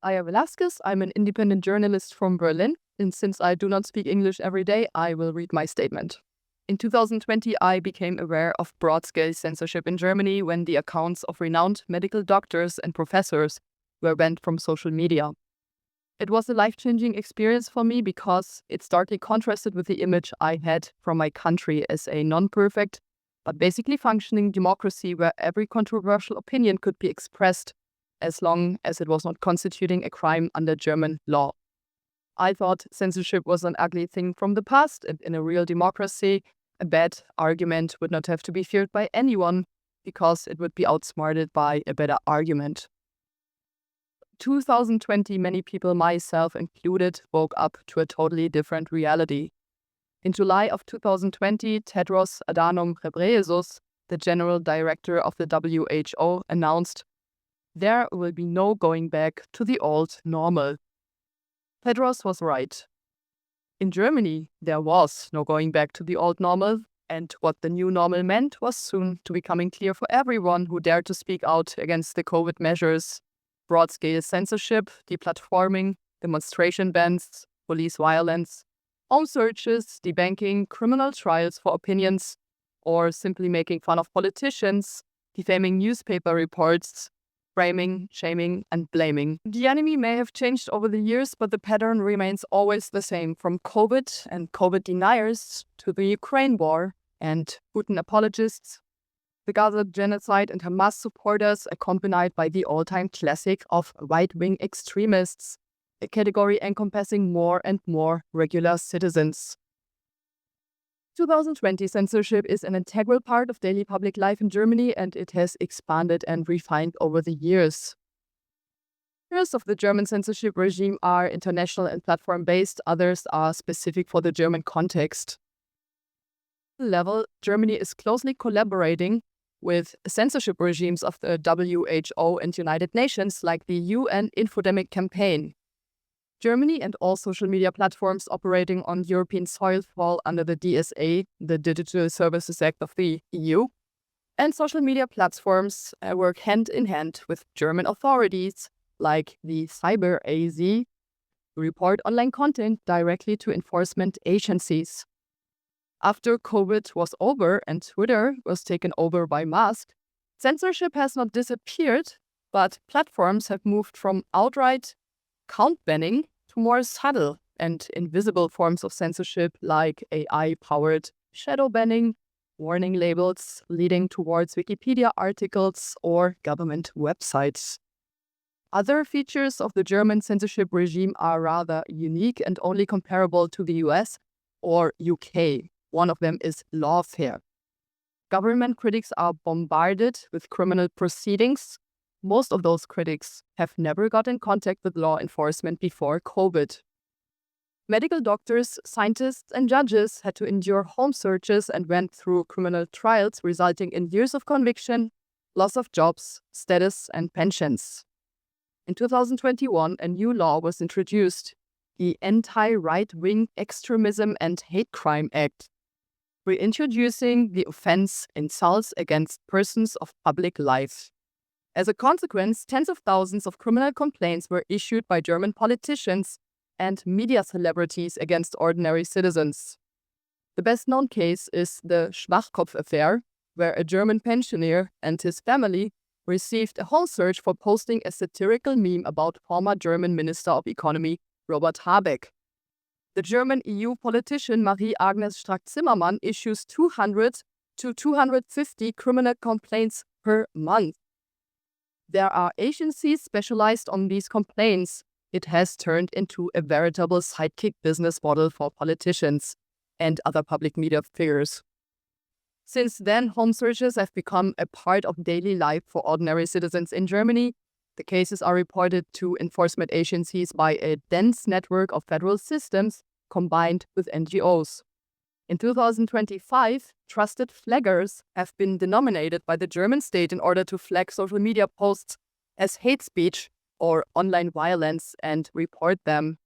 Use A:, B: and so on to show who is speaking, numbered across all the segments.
A: Aya Velasquez. I'm an independent journalist from Berlin, and since I do not speak English every day, I will read my statement. In 2020, I became aware of broad-scale censorship in Germany when the accounts of renowned medical doctors and professors were banned from social media. It was a life-changing experience for me because it starkly contrasted with the image I had from my country as a non-perfect, but basically functioning democracy where every controversial opinion could be expressed as long as it was not constituting a crime under German law. I thought censorship was an ugly thing from the past, and in a real democracy, a bad argument would not have to be feared by anyone because it would be outsmarted by a better argument. 2020, many people, myself included, woke up to a totally different reality. In July of 2020, Tedros Adhanom Ghebreyesus, the general director of the WHO, announced there will be no going back to the old normal. Tedros was right. In Germany, there was no going back to the old normal, and what the new normal meant was soon to becoming clear for everyone who dared to speak out against the COVID measures, broad-scale censorship, deplatforming, demonstration bans, police violence, home searches, debunking criminal trials for opinions, or simply making fun of politicians, defaming newspaper reports, framing, shaming, and blaming. The enemy may have changed over the years, but the pattern remains always the same, from COVID and COVID deniers to the Ukraine war and Putin apologists, the Gaza genocide and Hamas supporters, accompanied by the all-time classic of right-wing extremists, a category encompassing more and more regular citizens. 2020 censorship is an integral part of daily public life in Germany, and it has expanded and refined over the years. Most of the German censorship regime are international and platform-based, others are specific for the German context. At the level, Germany is closely collaborating with censorship regimes of the WHO and United Nations like the UN Infodemic Campaign. Germany and all social media platforms operating on European soil fall under the DSA, the Digital Services Act of the EU, and social media platforms work hand in hand with German authorities like the Cyber AZ to report online content directly to enforcement agencies. After COVID was over and Twitter was taken over by Musk, censorship has not disappeared, but platforms have moved from outright account banning to more subtle and invisible forms of censorship like AI-powered shadow banning, warning labels leading towards Wikipedia articles or government websites. Other features of the German censorship regime are rather unique and only comparable to the US or UK. One of them is lawfare. Government critics are bombarded with criminal proceedings. Most of those critics have never got in contact with law enforcement before COVID. Medical doctors, scientists, and judges had to endure home searches and went through criminal trials, resulting in years of conviction, loss of jobs, status, and pensions. In 2021, a new law was introduced, the Anti-Right-Wing Extremism and Hate Crime Act, reintroducing the offense insults against persons of public life. As a consequence, tens of thousands of criminal complaints were issued by German politicians and media celebrities against ordinary citizens. The best-known case is the Schwachkopf affair, where a German pensioner and his family received a whole search for posting a satirical meme about former German Minister of Economy Robert Habeck. The German EU politician Marie-Agnes Strack-Zimmermann issues 200 to 250 criminal complaints per month. There are agencies specialized on these complaints. It has turned into a veritable sidekick business model for politicians and other public media figures. Since then, home searches have become a part of daily life for ordinary citizens in Germany. The cases are reported to enforcement agencies by a dense network of federal systems combined with NGOs. In 2025, trusted flaggers have been denominated by the German state in order to flag social media posts as hate speech or online violence and report them.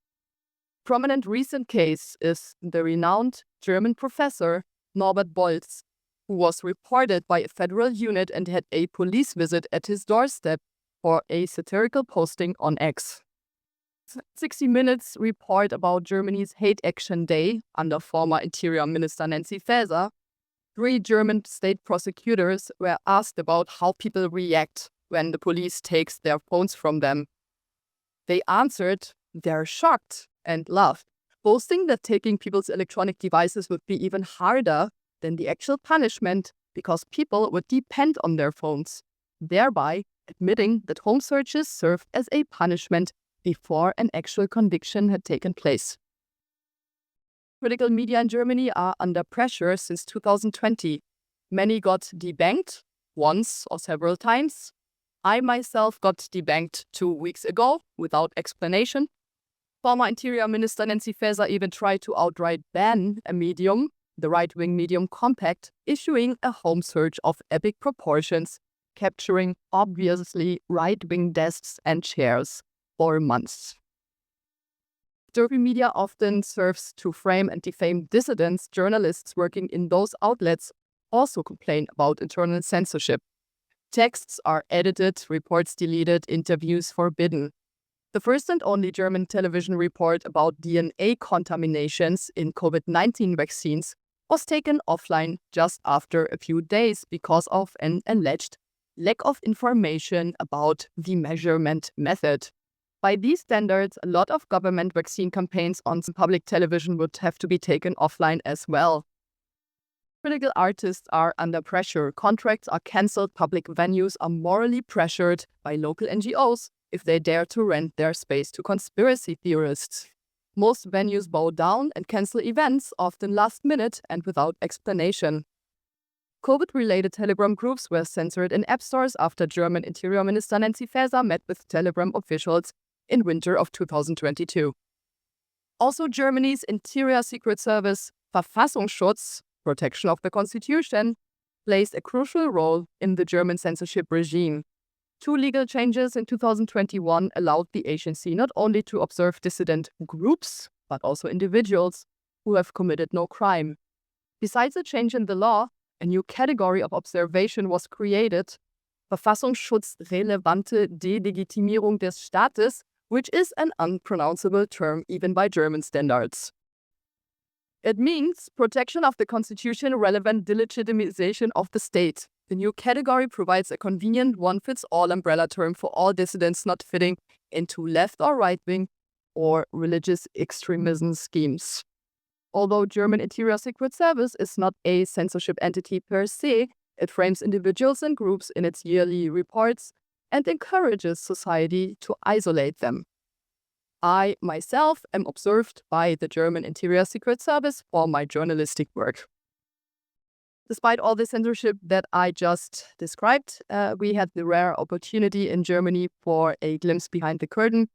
A: Prominent recent case is the renowned German professor Norbert Bolz, who was reported by a federal unit and had a police visit at his doorstep for a satirical posting on X. 60 Minutes report about Germany's Hate Action Day under former Interior Minister Nancy Faeser. 3 German state prosecutors were asked about how people react when the police takes their phones from them. They answered they're shocked and laughed, boasting that taking people's electronic devices would be even harder than the actual punishment because people would depend on their phones, thereby admitting that home searches served as a punishment before an actual conviction had taken place. Critical media in Germany are under pressure since 2020. Many got debanked once or several times. I myself got debanked 2 weeks ago without explanation. Former Interior Minister Nancy Faeser even tried to outright ban a medium, the right-wing medium Compact, issuing a home search of epic proportions, capturing obviously right-wing desks and chairs for months. Dirty media often serves to frame and defame dissidents. Journalists working in those outlets also complain about internal censorship. Texts are edited, reports deleted, interviews forbidden. The first and only German television report about DNA contaminations in COVID-19 vaccines was taken offline just after a few days because of an alleged lack of information about the measurement method. By these standards, a lot of government vaccine campaigns on public television would have to be taken offline as well. Critical artists are under pressure. Contracts are cancelled. Public venues are morally pressured by local NGOs if they dare to rent their space to conspiracy theorists. Most venues bow down and cancel events, often last minute and without explanation. COVID-related Telegram groups were censored in app stores after German Interior Minister Nancy Faeser met with Telegram officials in winter of 2022. Also, Germany's Interior Secret Service, Verfassungsschutz, protection of the Constitution, plays a crucial role in the German censorship regime. 2 legal changes in 2021 allowed the agency not only to observe dissident groups, but also individuals who have committed no crime. Besides a change in the law, a new category of observation was created, Verfassungsschutzrelevante Delegitimierung des Staates, which is an unpronounceable term even by German standards. It means protection of the constitution relevant delegitimization of the state. The new category provides a convenient one-fits-all umbrella term for all dissidents not fitting into left or right-wing or religious extremism schemes. Although German Interior Secret Service is not a censorship entity per se, it frames individuals and groups in its yearly reports and encourages society to isolate them. I, myself, am observed by the German Interior Secret Service for my journalistic work. Despite all the censorship that I just described, we had the rare opportunity in Germany for a glimpse behind the curtain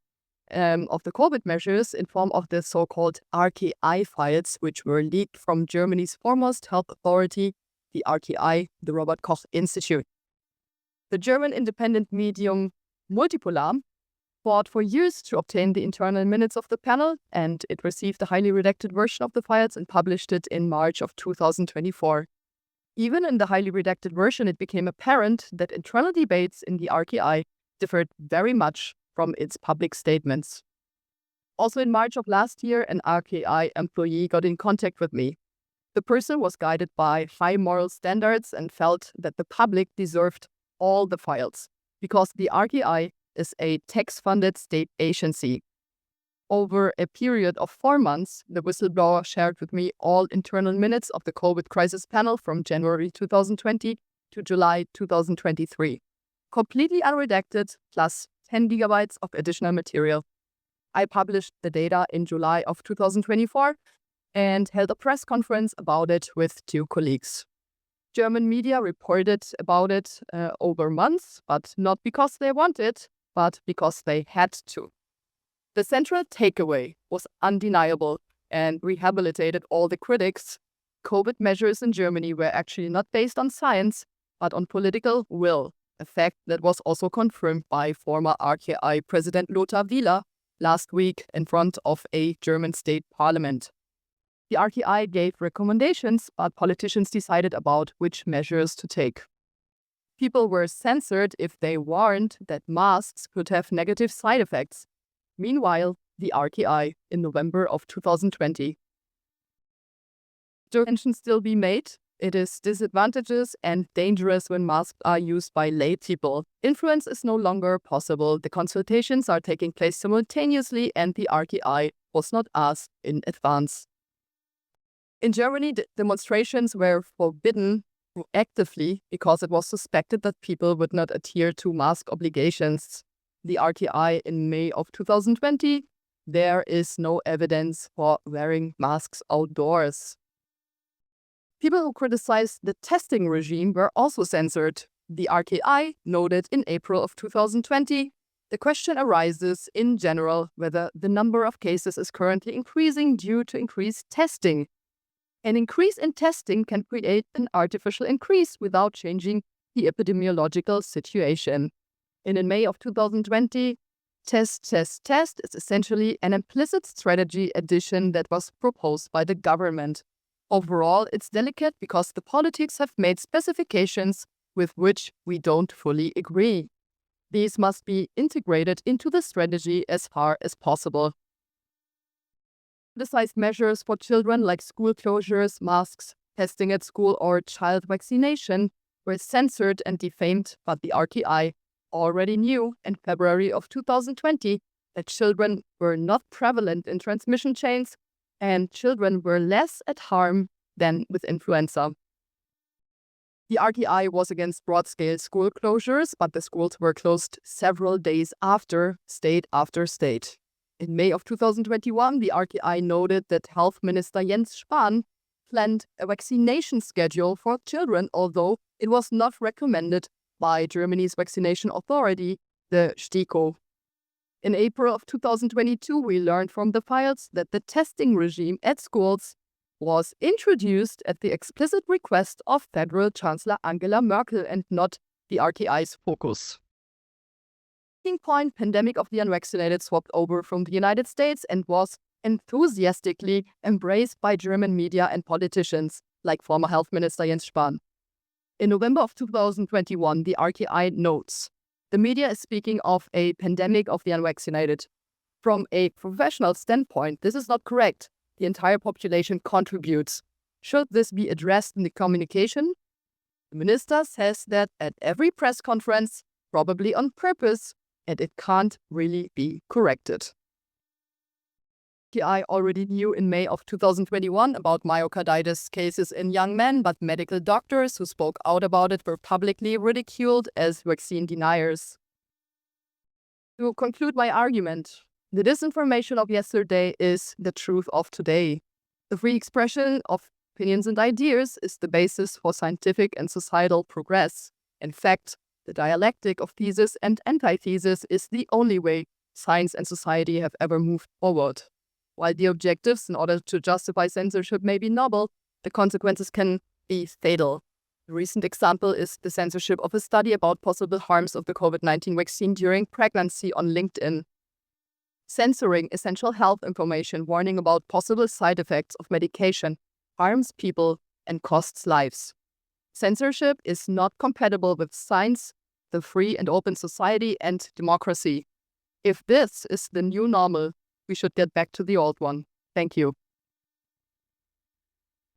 A: of the COVID measures in form of the so-called RKI files, which were leaked from Germany's foremost health authority, the RKI, the Robert Koch Institute. The German independent medium Multipolar fought for years to obtain the internal minutes of the panel, and it received a highly redacted version of the files and published it in March of 2024. Even in the highly redacted version, it became apparent that internal debates in the RKI differed very much from its public statements. Also in March of last year, an RKI employee got in contact with me. The person was guided by high moral standards and felt that the public deserved all the files because the RKI is a tax-funded state agency. Over a period of 4 months, the whistleblower shared with me all internal minutes of the COVID crisis panel from January 2020 to July 2023. Completely unredacted, plus 10 gigabytes of additional material. I published the data in July of 2024 and held a press conference about it with 2 colleagues. German media reported about it over months, but not because they wanted, but because they had to. The central takeaway was undeniable and rehabilitated all the critics. COVID measures in Germany were actually not based on science, but on political will, a fact that was also confirmed by former RKI President Lothar Wieler last week in front of a German state parliament. The RKI gave recommendations, but politicians decided about which measures to take. People were censored if they warned that masks could have negative side effects. Meanwhile, the RTI in November of 2020. Should mention still be made? It is disadvantageous and dangerous when masks are used by lay people. Influence is no longer possible. The consultations are taking place simultaneously and the RTI was not asked in advance. In Germany, the demonstrations were forbidden proactively because it was suspected that people would not adhere to mask obligations. The RTI in May of 2020, there is no evidence for wearing masks outdoors. People who criticized the testing regime were also censored. The RTI noted in April of 2020, the question arises in general whether the number of cases is currently increasing due to increased testing. An increase in testing can create an artificial increase without changing the epidemiological situation. And in May of 2020, test is essentially an implicit strategy addition that was proposed by the government. Overall, it's delicate because the politics have made specifications with which we don't fully agree. These must be integrated into the strategy as far as possible. Criticized measures for children like school closures, masks, testing at school, or child vaccination were censored and defamed, but the RTI already knew in February of 2020 that children were not prevalent in transmission chains and children were less at harm than with influenza. The RTI was against broad-scale school closures, but the schools were closed several days after state. In May of 2021, the RTI noted that Health Minister Jens Spahn planned a vaccination schedule for children, although it was not recommended by Germany's vaccination authority, the STIKO. In April of 2022, we learned from the files that the testing regime at schools was introduced at the explicit request of Federal Chancellor Angela Merkel and not the RTI's focus. Point pandemic of the unvaccinated swapped over from the United States and was enthusiastically embraced by German media and politicians, like former Health Minister Jens Spahn. In November of 2021, the RTI notes, the media is speaking of a pandemic of the unvaccinated. From a professional standpoint, this is not correct. The entire population contributes. Should this be addressed in the communication? The minister says that at every press conference, probably on purpose, and it can't really be corrected. I already knew in May of 2021 about myocarditis cases in young men, but medical doctors who spoke out about it were publicly ridiculed as vaccine deniers. To conclude my argument, the disinformation of yesterday is the truth of today. The free expression of opinions and ideas is the basis for scientific and societal progress. In fact, the dialectic of thesis and antithesis is the only way science and society have ever moved forward. While the objectives in order to justify censorship may be novel, the consequences can be fatal. A recent example is the censorship of a study about possible harms of the COVID-19 vaccine during pregnancy on LinkedIn. Censoring essential health information warning about possible side effects of medication harms people and costs lives. Censorship is not compatible with science, the free and open society, and democracy. If this is the new normal, we should get back to the old one. Thank you.